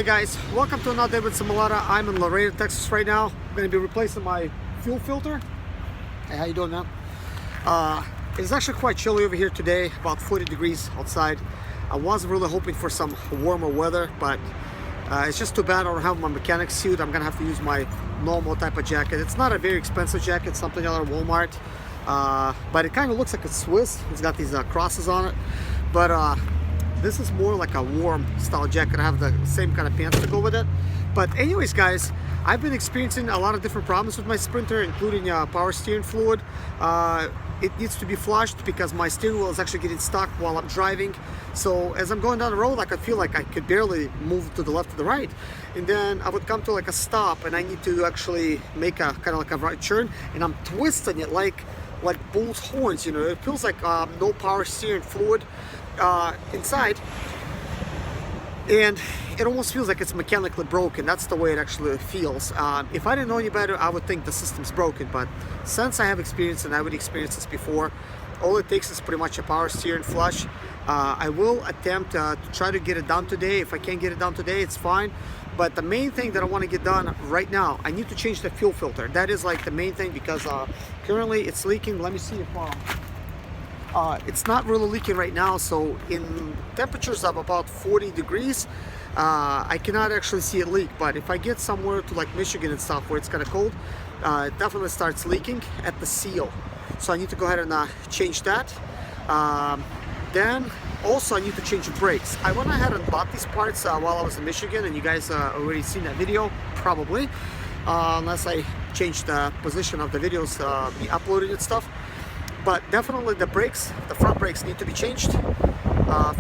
Hey guys, welcome to another day with Zimaleta. I'm in Laredo, Texas right now. I'm going to be replacing my fuel filter. Hey, how you doing, man? It's actually quite chilly over here today, about 40 degrees outside. I was really hoping for some warmer weather, but it's just too bad I don't have my mechanic suit. I'm going to have to use my normal type of jacket. It's not a very expensive jacket, something out of Walmart, but it kind of looks like it's Swiss. It's got these crosses on it, but this is more like a warm style jacket. I have the same kind of pants to go with it. But anyways, guys, I've been experiencing a lot of different problems with my Sprinter, including power steering fluid. It needs to be flushed because my steering wheel is actually getting stuck while I'm driving. So as I'm going down the road, I could feel like I could barely move to the left or the right. And then I would come to like a stop and I need to actually make a kind of like a right turn, and I'm twisting it like bull's horns, you know. It feels like no power steering fluid inside, and it almost feels like it's mechanically broken. That's the way it actually feels. If I didn't know any better, I would think the system's broken, but since I have experience and I would experience this before, all it takes is pretty much a power steering flush. I will attempt to try to get it done today. If I can't get it done today, it's fine. But the main thing that I want to get done right now, I need to change the fuel filter. That is like the main thing, because currently it's leaking. Let me see if it's not really leaking right now. So in temperatures of about 40 degrees, I cannot actually see it leak. But if I get somewhere to like Michigan and stuff where it's kind of cold, it definitely starts leaking at the seal. So I need to go ahead and change that. Then also I need to change the brakes. I went ahead and bought these parts while I was in Michigan, and you guys already seen that video probably, unless I changed the position of the videos be uploaded and stuff. But definitely the brakes, the front brakes need to be changed.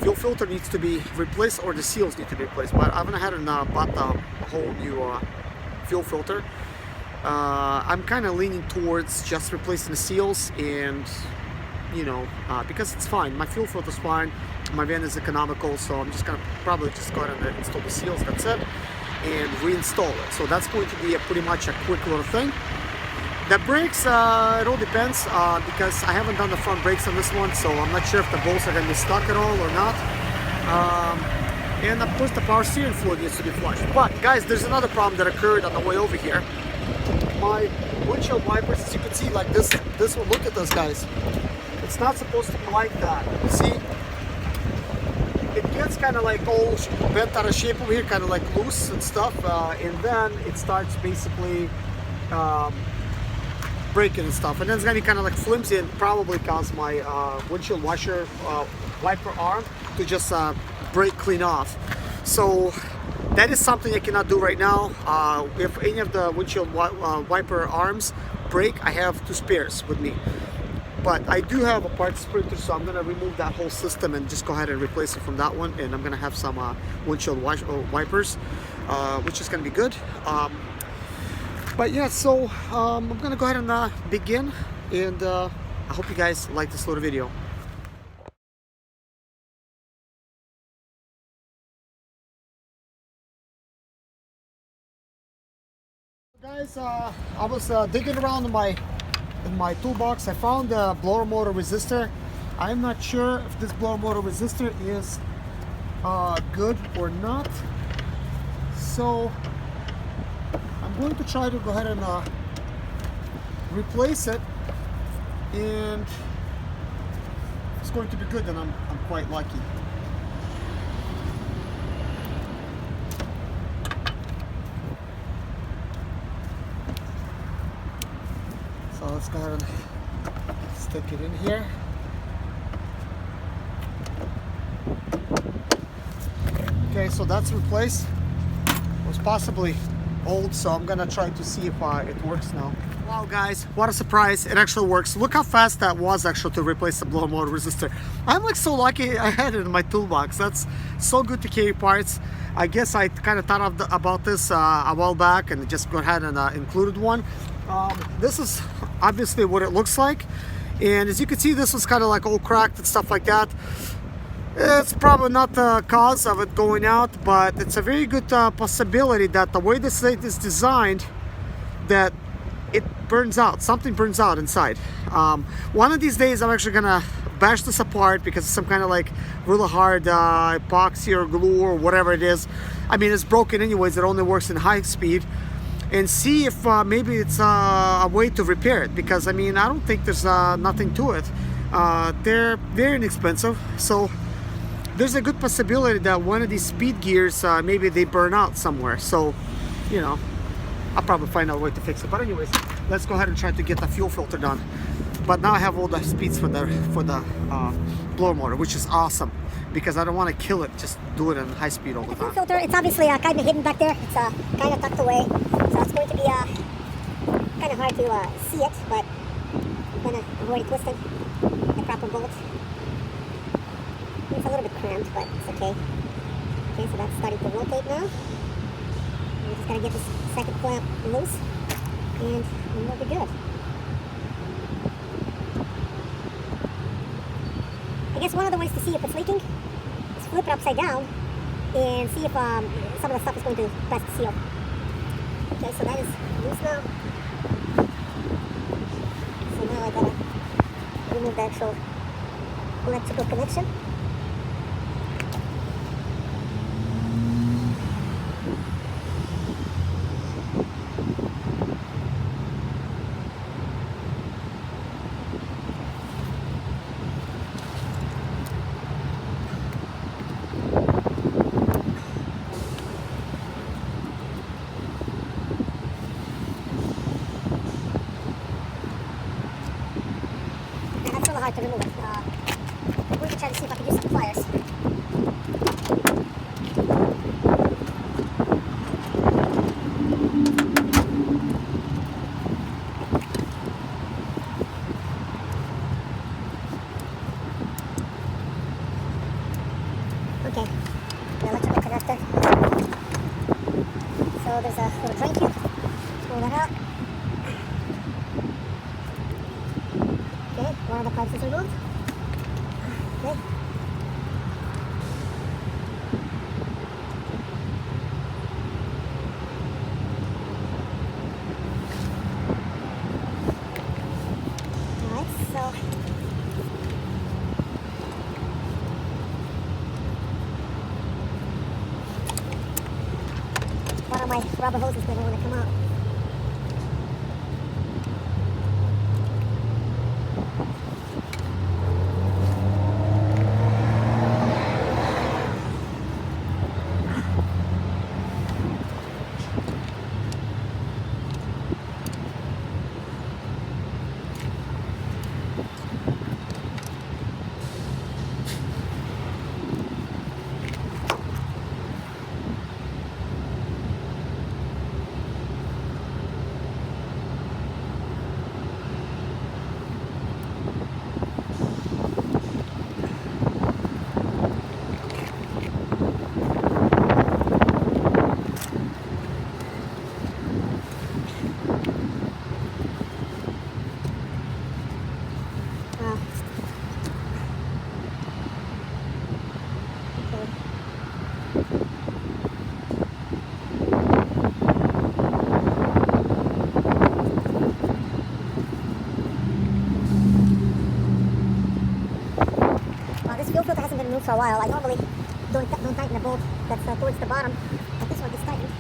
Fuel filter needs to be replaced, or the seals need to be replaced. But I went ahead and bought a whole new fuel filter. I'm kind of leaning towards just replacing the seals, and you know, because it's fine. My fuel filter's fine. My van is economical, so I'm just gonna probably just go ahead and install the seals. That's it, and reinstall it. So that's going to be pretty much a quick little thing. The brakes, it all depends, because I haven't done the front brakes on this one, so I'm not sure if the bolts are going to be stuck at all or not. And of course the power steering fluid needs to be flushed. But guys, there's another problem that occurred on the way over here. My windshield wipers, as you can see, like this one, look at this, guys. It's not supposed to be like that. You see? It gets kind of like all bent out of shape over here, kind of like loose and stuff, and then it starts basically breaking and stuff, and then it's gonna be kind of like flimsy and probably cause my windshield washer wiper arm to just break clean off. So that is something I cannot do right now. If any of the windshield wiper arms break, I have 2 spares with me. But I do have a parts Sprinter, so I'm gonna remove that whole system and just go ahead and replace it from that one, and I'm gonna have some windshield wipers, which is gonna be good. But yeah, so I'm gonna go ahead and begin, and I hope you guys like this little video. Guys, I was digging around in my toolbox. I found a blower motor resistor. I'm not sure if this blower motor resistor is good or not, so I'm going to try to go ahead and replace it, and it's going to be good, and I'm quite lucky. So let's go ahead and stick it in here. Okay, so that's replaced. It was possibly old, so I'm gonna try to see if it works now. Wow guys, what a surprise, it actually works. Look how fast that was actually to replace the blower motor resistor. I'm like so lucky I had it in my toolbox. That's so good to carry parts. I guess I kind of thought about this a while back and just go ahead and included one. This is obviously what it looks like, and as you can see, this was kind of like all cracked and stuff like that. It's probably not the cause of it going out, but it's a very good possibility that the way this thing is designed, that it burns out, something burns out inside. One of these days I'm actually gonna bash this apart because it's some kind of like really hard epoxy or glue or whatever it is. I mean, it's broken anyways. It only works in high speed. And see if maybe it's a way to repair it, because I mean, I don't think there's nothing to it. They're very inexpensive, so there's a good possibility that one of these speed gears maybe they burn out somewhere. So, you know, I'll probably find out a way to fix it. But anyways, let's go ahead and try to get the fuel filter done. But now I have all the speeds for the blower motor, which is awesome, because I don't want to kill it, just do it in high speed all the time. The fuel filter, it's obviously kind of hidden back there. It's kind of tucked away, so it's going to be kind of hard to see it, but I'm going to avoid twisting the proper bolt. It's a little bit cramped, but it's okay. Okay, so that's starting to rotate now. We're just going to get this second clamp loose, and we'll be good. I guess one of the ways to see if it's leaking is flip it upside down and see if some of the stuff is going to bust the seal. Okay, so that is loose now. So now I gotta remove the actual electrical connection. Hard to remove it. I'm going to try to see if I can use some pliers. Okay, the electrical connector. So there's a little drain tube. Pull that out. One of the pipes is removed. Okay. Alright, so one of my rubber hoses doesn't want to come out. Fuel filter hasn't been removed for a while. I normally don't tighten the bolt that's towards the bottom, but this one is tightened.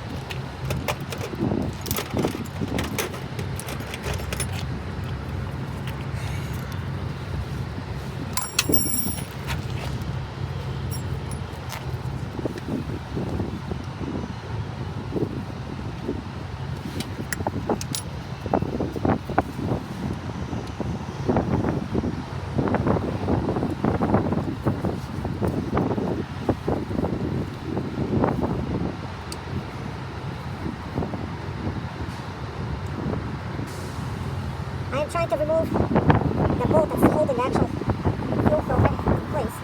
I am trying to remove the bolt that's holding the actual fuel filter in place.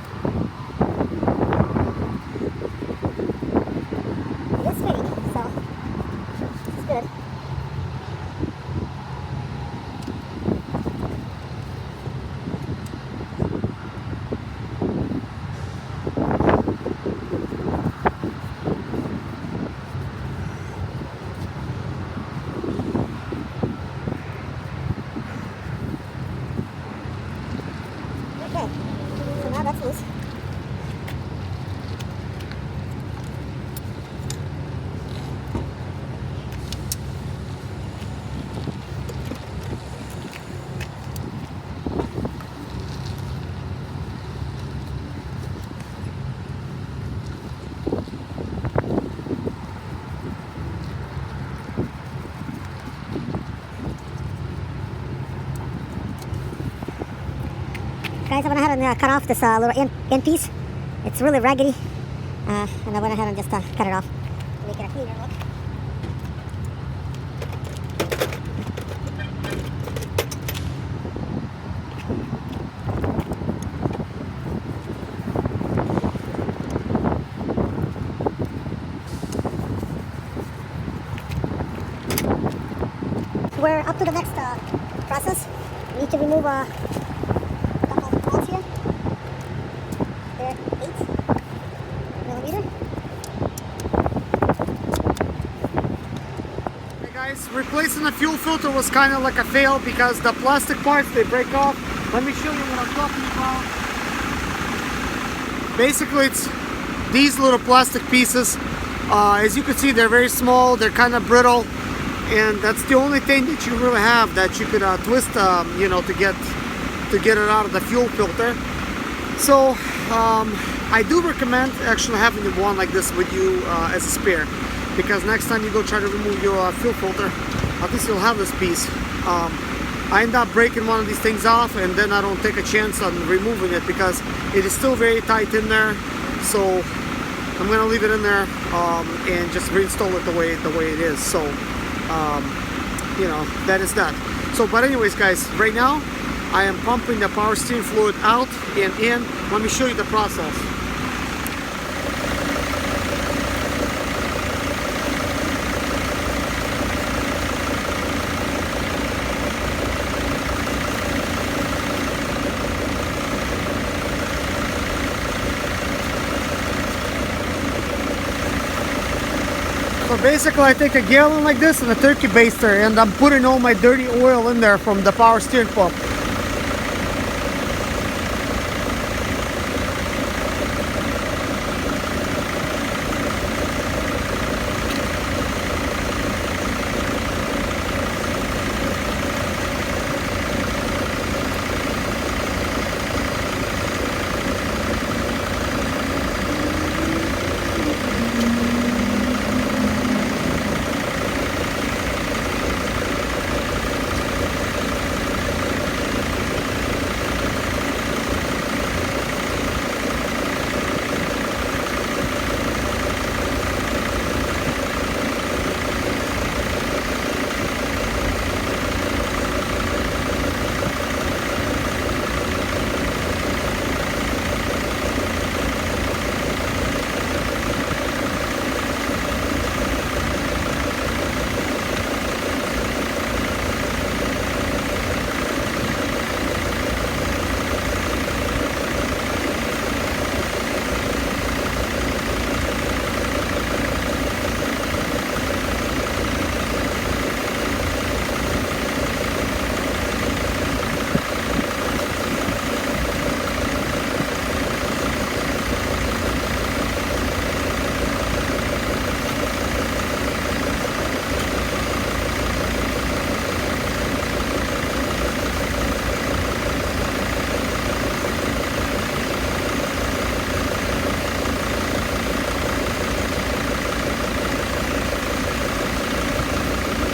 It is spinning, so this is good. Okay. guys, I went ahead and cut off this little end piece. It's really raggedy, and I went ahead and just cut it off to make it a cleaner look. We're up to the next process. We need to remove a couple of bolts here. They're 8mm. Hey guys, replacing the fuel filter was kind of like a fail because the plastic parts, they break off. Let me show you what I'm talking about. Basically, it's these little plastic pieces. As you can see, they're very small, they're kind of brittle. And that's the only thing that you really have that you could twist, you know, to get it out of the fuel filter. So I do recommend actually having one like this with you as a spare, because next time you go try to remove your fuel filter, at least you'll have this piece. I end up breaking one of these things off, and then I don't take a chance on removing it because it is still very tight in there. So I'm gonna leave it in there and just reinstall it the way it is. So you know, that is that. So, but anyways guys, right now I am pumping the power steering fluid out and in. Let me show you the process. So basically I take a gallon like this and a turkey baster, and I'm putting all my dirty oil in there from the power steering pump.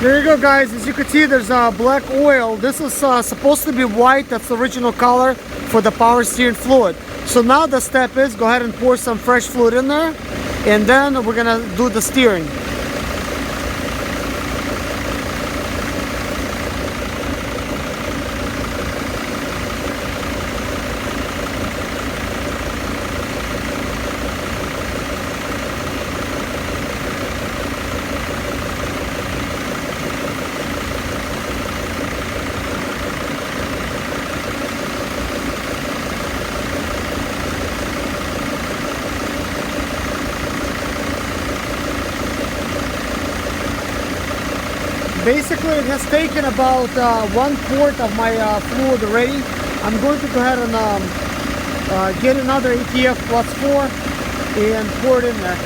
There you go guys, as you can see there's black oil. This is supposed to be white, that's the original color for the power steering fluid. So now the step is go ahead and pour some fresh fluid in there, and then we're gonna do the steering. Basically it has taken about 1 quart of my fluid already. I'm going to go ahead and get another ATF plus 4 and pour it in there.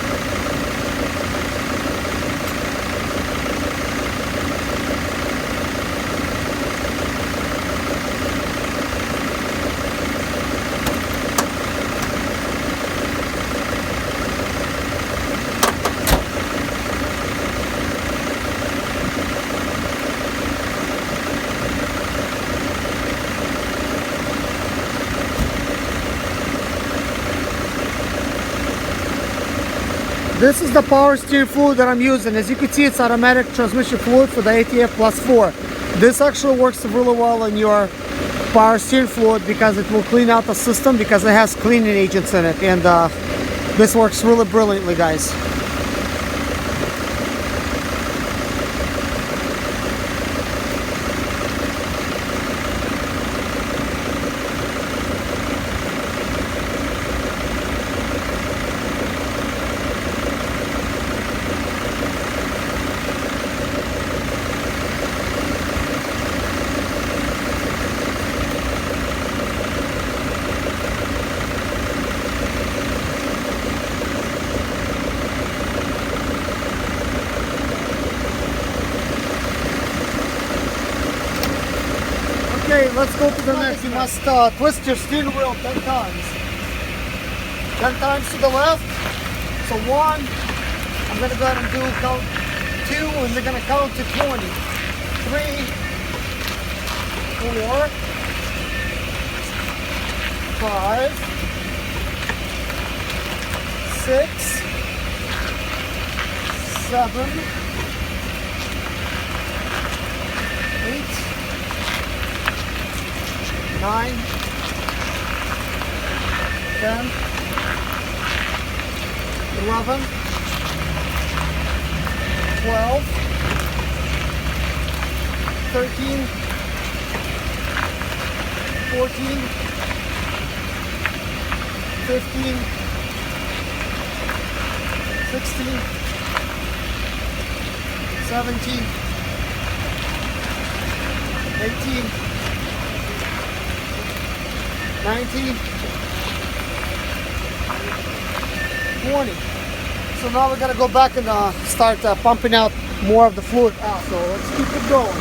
this is the power steering fluid that I'm using. As you can see, it's automatic transmission fluid for the ATF Plus 4. This actually works really well in your power steering fluid because it will clean out the system because it has cleaning agents in it, and this works really brilliantly, guys. Okay, let's go to the next. You must twist your steering wheel 10 times. 10 times to the left. So 1, I'm going to go ahead and do count 2, and they're going to count to 20. 3, 4, 5, 6, 7, 8, 9, 10, 11, 12, 13, 14, 15, 16, 17, 18, 19, 20. So now we're gonna go back and start pumping out more of the fluid out. So let's keep it going.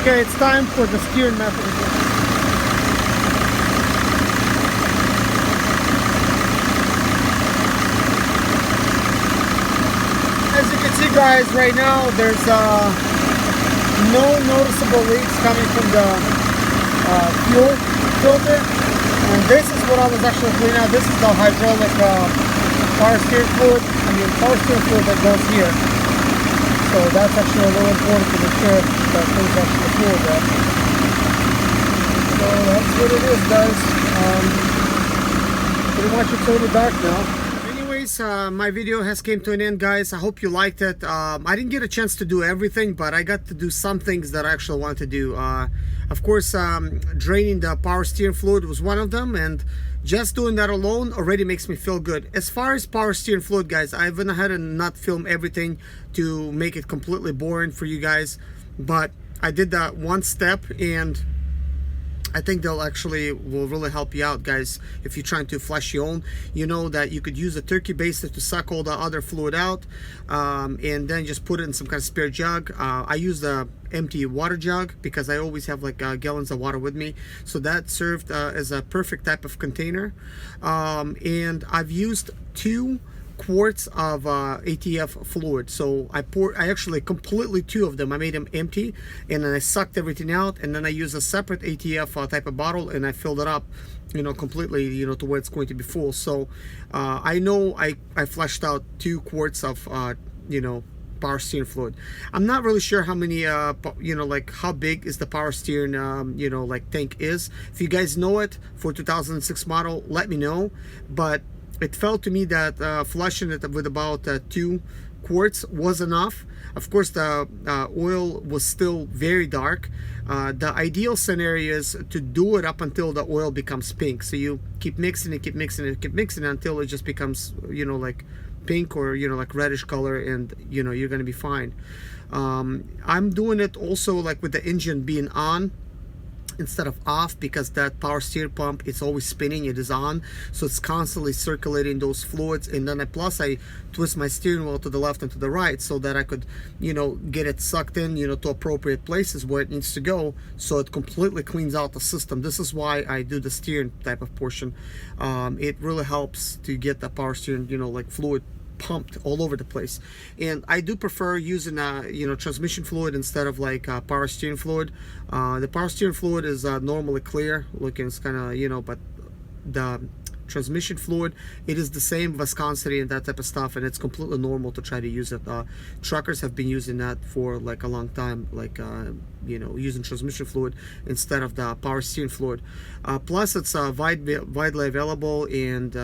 Okay, it's time for the steering method again. As you can see, guys, right now there's no noticeable leaks coming from the fuel filter, and this is what I was actually cleaning out. This is the hydraulic power steering fluid. Power steering fluid that goes here. So that's actually really important to make sure that things actually cool there. So that's what it is, guys. Pretty much it's totally dark now. Anyways, my video has came to an end, guys. I hope you liked it. I didn't get a chance to do everything, but I got to do some things that I actually wanted to do. Of course, draining the power steering fluid was one of them, and just doing that alone already makes me feel good. As far as power steering fluid, guys, I went ahead and not film everything to make it completely boring for you guys, but I did that one step, and I think they'll actually will really help you out, guys. If you're trying to flush your own, you know that you could use a turkey bastet to suck all the other fluid out, and then just put it in some kind of spare jug. I use the empty water jug because I always have like gallons of water with me, so that served as a perfect type of container. And I've used 2 quarts of ATF fluid, so I actually completely 2 of them. I made them empty, and then I sucked everything out, and then I used a separate ATF type of bottle, and I filled it up, you know, completely, you know, to where it's going to be full. So I know I flushed out 2 quarts of you know, power steering fluid. I'm not really sure how many you know, like how big is the power steering you know, like tank is. If you guys know it for 2006 model, let me know. But it felt to me that flushing it with about 2 quarts was enough. Of course, the oil was still very dark. The ideal scenario is to do it up until the oil becomes pink. So you keep mixing it, keep mixing it, keep mixing it until it just becomes, you know, like pink or, you know, like reddish color, and you know, you're gonna be fine. I'm doing it also like with the engine being on instead of off, because that power steer pump, it's always spinning, it is on, so it's constantly circulating those fluids. And then plus I twist my steering wheel to the left and to the right so that I could, you know, get it sucked in, you know, to appropriate places where it needs to go, so it completely cleans out the system. This is why I do the steering type of portion. It really helps to get the power steering, you know, like fluid pumped all over the place. And I do prefer using you know, transmission fluid instead of like power steering fluid. The power steering fluid is normally clear looking, it's kind of, you know, but the transmission fluid, it is the same viscosity and that type of stuff, and it's completely normal to try to use it. Truckers have been using that for like a long time, like you know, using transmission fluid instead of the power steering fluid. Plus it's widely available, and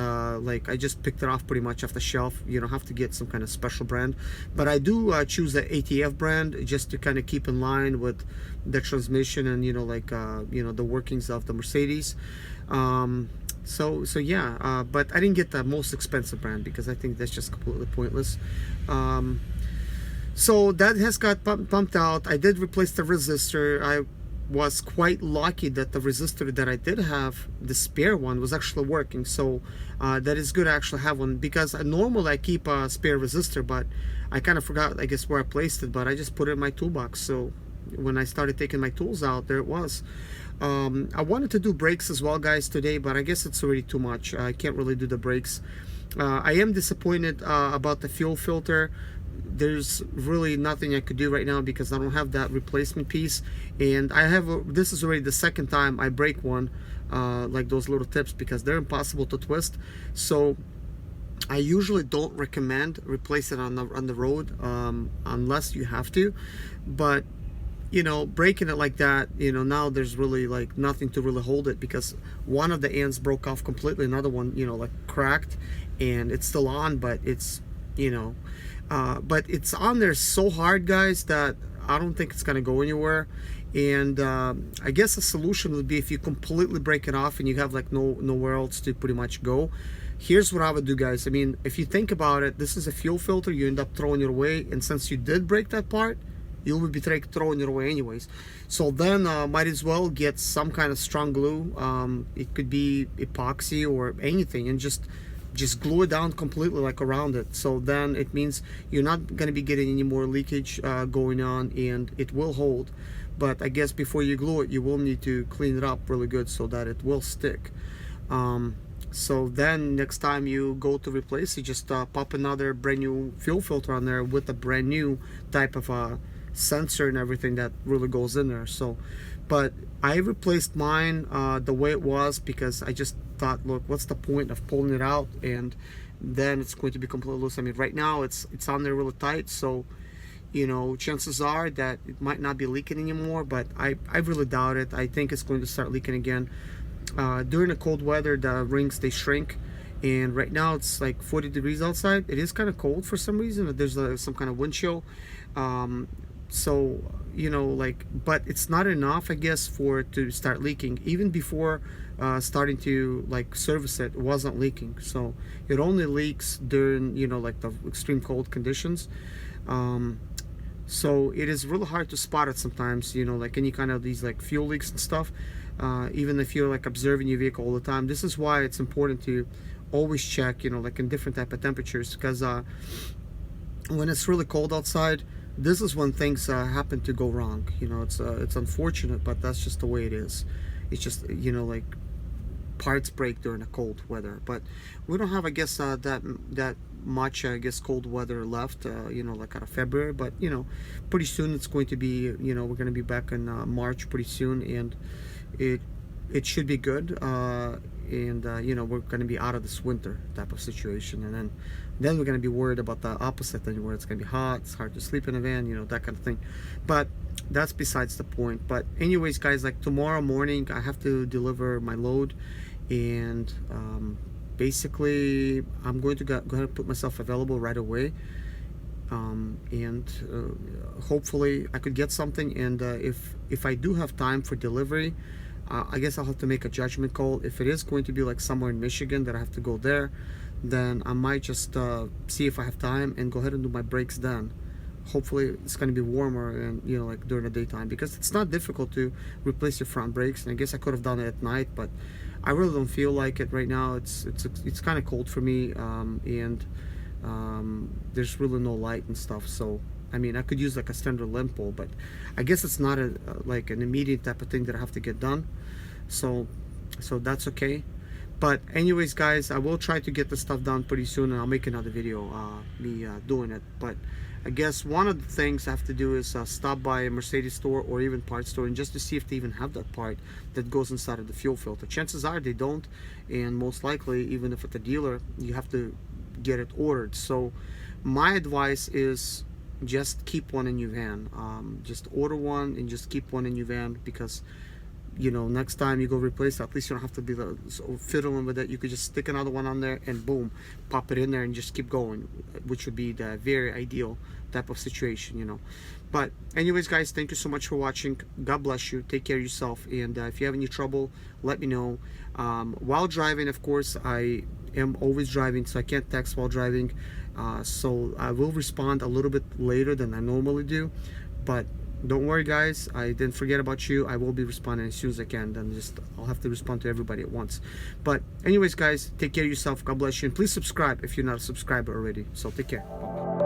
like I just picked it off pretty much off the shelf. You don't have to get some kind of special brand, but I do choose the ATF brand just to kind of keep in line with the transmission and, you know, like you know, the workings of the Mercedes. So yeah, but I didn't get the most expensive brand because I think that's just completely pointless. So that has got pumped out. I did replace the resistor. I was quite lucky that the resistor that I did have, the spare one, was actually working. So that is good to actually have one, because normally I keep a spare resistor, but I kind of forgot, I guess, where I placed it, but I just put it in my toolbox. So when I started taking my tools out, there it was. I wanted to do brakes as well, guys, today, but I guess it's already too much. I can't really do the brakes. I am disappointed about the fuel filter. There's really nothing I could do right now because I don't have that replacement piece, and I have this is already the 2nd time I break one, like those little tips, because they're impossible to twist. So I usually don't recommend replace it on the road unless you have to. But you know, breaking it like that, you know, now there's really like nothing to really hold it, because one of the ends broke off completely, another one, you know, like cracked, and it's still on, but it's, you know, but it's on there so hard, guys, that I don't think it's gonna go anywhere. And I guess the solution would be if you completely break it off and you have like nowhere else to pretty much go. Here's what I would do, guys. I mean, if you think about it, this is a fuel filter, you end up throwing it away, and since you did break that part, you will be throwing it away anyways. So then might as well get some kind of strong glue. It could be epoxy or anything, and just glue it down completely, like around it. So then it means you're not going to be getting any more leakage going on, and it will hold. But I guess before you glue it, you will need to clean it up really good so that it will stick. So then next time you go to replace it, just pop another brand new fuel filter on there with a brand new type of sensor and everything that really goes in there. So, but I replaced mine the way it was, because I just thought, look, what's the point of pulling it out and then it's going to be completely loose. I mean, right now it's on there really tight, so you know, chances are that it might not be leaking anymore, but I really doubt it. I think it's going to start leaking again. During the cold weather, the rings, they shrink, and right now it's like 40 degrees outside. It is kind of cold for some reason. There's some kind of wind chill, so you know, like, but it's not enough, I guess, for it to start leaking. Even before starting to like service it, it wasn't leaking. So it only leaks during, you know, like the extreme cold conditions. So it is really hard to spot it sometimes, you know, like any kind of these like fuel leaks and stuff, even if you're like observing your vehicle all the time. This is why it's important to always check, you know, like in different type of temperatures, because when it's really cold outside, this is when things happen to go wrong. You know, it's unfortunate, but that's just the way it is. It's just, you know, like parts break during the cold weather. But we don't have, I guess, that much, I guess, cold weather left, you know, like out of February. But you know, pretty soon it's going to be, you know, we're going to be back in March pretty soon, and it should be good. And you know, we're going to be out of this winter type of situation, and then we're going to be worried about the opposite thing, where it's going to be hot, it's hard to sleep in a van, you know, that kind of thing. But that's besides the point. But anyways, guys, like tomorrow morning I have to deliver my load, and basically I'm going to go ahead and put myself available right away, and hopefully I could get something. And if I do have time for delivery, I guess I'll have to make a judgment call. If it is going to be like somewhere in Michigan that I have to go there, then I might just see if I have time and go ahead and do my brakes then. Hopefully it's going to be warmer, and you know, like during the daytime, because it's not difficult to replace your front brakes. And I guess I could have done it at night, but I really don't feel like it right now. It's kind of cold for me, and there's really no light and stuff. So I mean, I could use like a standard lamp pole, but I guess it's not like an immediate type of thing that I have to get done. So that's okay. But anyways, guys, I will try to get the stuff done pretty soon, and I'll make another video me doing it. But I guess one of the things I have to do is stop by a Mercedes store or even parts store, and just to see if they even have that part that goes inside of the fuel filter. Chances are they don't, and most likely, even if it's a dealer, you have to get it ordered. So my advice is just keep one in your van. Just order one and just keep one in your van, because you know, next time you go replace it, at least you don't have to be fiddling with it. You could just stick another one on there and boom, pop it in there and just keep going, which would be the very ideal type of situation, you know. But anyways, guys, thank you so much for watching. God bless you. Take care of yourself, and if you have any trouble, let me know. While driving, of course, I am always driving, so I can't text while driving, so I will respond a little bit later than I normally do. But don't worry, guys, I didn't forget about you. I will be responding as soon as I can. Then I'll have to respond to everybody at once. But anyways, guys, take care of yourself. God bless you, and please subscribe if you're not a subscriber already. So take care.